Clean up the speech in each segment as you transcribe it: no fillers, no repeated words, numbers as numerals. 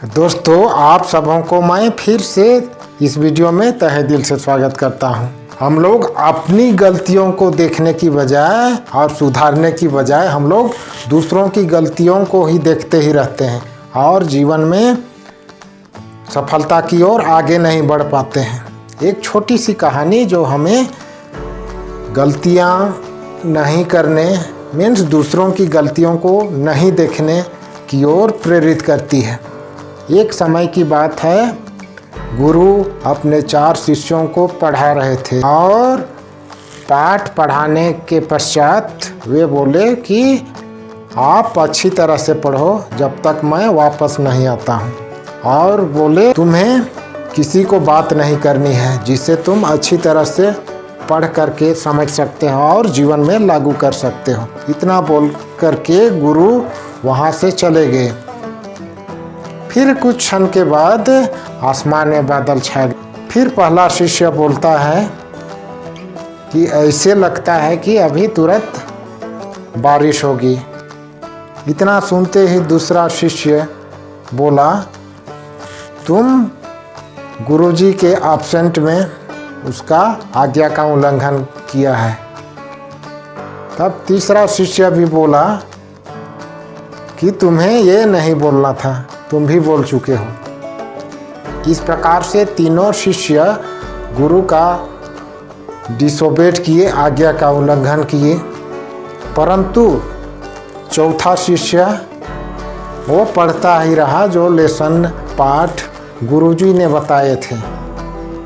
दोस्तों, आप सबों को मैं फिर से इस वीडियो में तहे दिल से स्वागत करता हूं। हम लोग अपनी गलतियों को देखने की बजाय और सुधारने की बजाय हम लोग दूसरों की गलतियों को ही देखते ही रहते हैं और जीवन में सफलता की ओर आगे नहीं बढ़ पाते हैं। एक छोटी सी कहानी जो हमें गलतियां नहीं करने मीन्स दूसरों की गलतियों को नहीं देखने की ओर प्रेरित करती है। एक समय की बात है, गुरु अपने 4 शिष्यों को पढ़ा रहे थे और पाठ पढ़ाने के पश्चात वे बोले कि आप अच्छी तरह से पढ़ो जब तक मैं वापस नहीं आता हूँ। और बोले तुम्हें किसी को बात नहीं करनी है जिसे तुम अच्छी तरह से पढ़ करके समझ सकते हो और जीवन में लागू कर सकते हो। इतना बोल करके गुरु वहाँ से चले गए। फिर कुछ क्षण के बाद आसमान में बादल छा गए। फिर पहला शिष्य बोलता है कि ऐसे लगता है कि अभी तुरंत बारिश होगी। इतना सुनते ही दूसरा शिष्य बोला, तुम गुरुजी के एब्सेंट में उसका आज्ञा का उल्लंघन किया है। तब तीसरा शिष्य भी बोला कि तुम्हें ये नहीं बोलना था, तुम भी बोल चुके हो। इस प्रकार से तीनों शिष्य गुरु का डिसोबेट किए, आज्ञा का उल्लंघन किए। परंतु चौथा शिष्य वो पढ़ता ही रहा जो लेसन पाठ गुरुजी ने बताए थे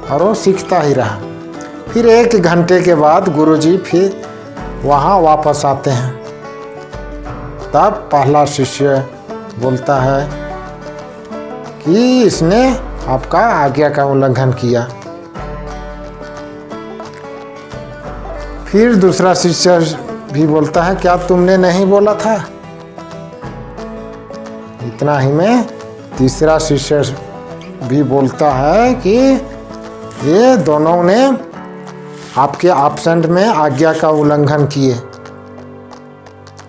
और वो सीखता ही रहा। फिर 1 घंटे के बाद गुरुजी फिर वहाँ वापस आते हैं। तब पहला शिष्य बोलता है कि इसने आपका आज्ञा का उल्लंघन किया। फिर दूसरा शिष्य भी बोलता है, क्या तुमने नहीं बोला था? इतना ही में तीसरा शिष्य भी बोलता है कि ये दोनों ने आपके एब्सेंट में आज्ञा का उल्लंघन किए।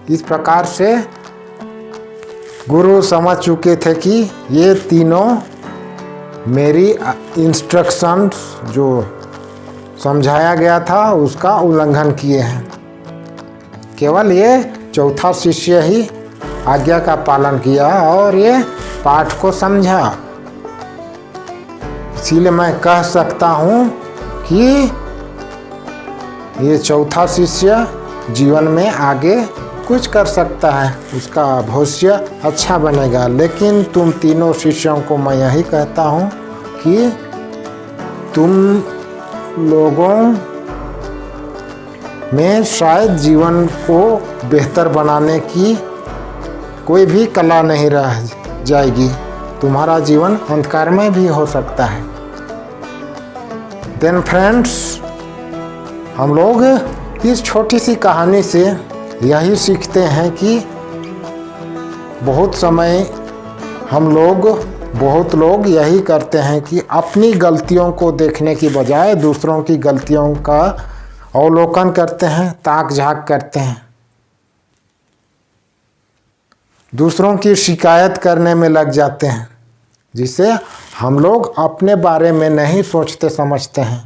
इस प्रकार से गुरु समझ चुके थे कि ये तीनों मेरी इंस्ट्रक्शंस जो समझाया गया था उसका उल्लंघन किए हैं। केवल ये चौथा शिष्य ही आज्ञा का पालन किया और ये पाठ को समझा। इसीलिए मैं कह सकता हूँ कि ये चौथा शिष्य जीवन में आगे कुछ कर सकता है, उसका भविष्य अच्छा बनेगा। लेकिन तुम तीनों शिष्यों को मैं यही कहता हूँ कि तुम लोगों में शायद जीवन को बेहतर बनाने की कोई भी कला नहीं रह जाएगी। तुम्हारा जीवन अंधकारमय भी हो सकता है। देन फ्रेंड्स, हम लोग इस छोटी सी कहानी से यही सीखते हैं कि बहुत लोग यही करते हैं कि अपनी गलतियों को देखने की बजाय दूसरों की गलतियों का अवलोकन करते हैं, ताक झांक करते हैं, दूसरों की शिकायत करने में लग जाते हैं, जिससे हम लोग अपने बारे में नहीं सोचते समझते हैं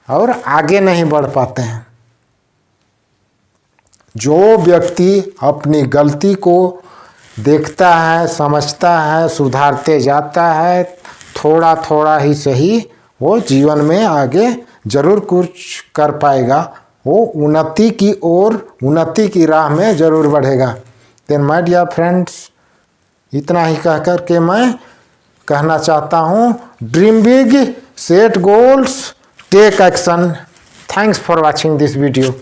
और आगे नहीं बढ़ पाते हैं। जो व्यक्ति अपनी गलती को देखता है, समझता है, सुधारते जाता है, थोड़ा थोड़ा ही सही, वो जीवन में आगे जरूर कुछ कर पाएगा। वो उन्नति की ओर, उन्नति की राह में जरूर बढ़ेगा। देन माय डियर फ्रेंड्स, इतना ही कह कर के मैं कहना चाहता हूँ, dream big, set goals, take action. Thanks for watching this video.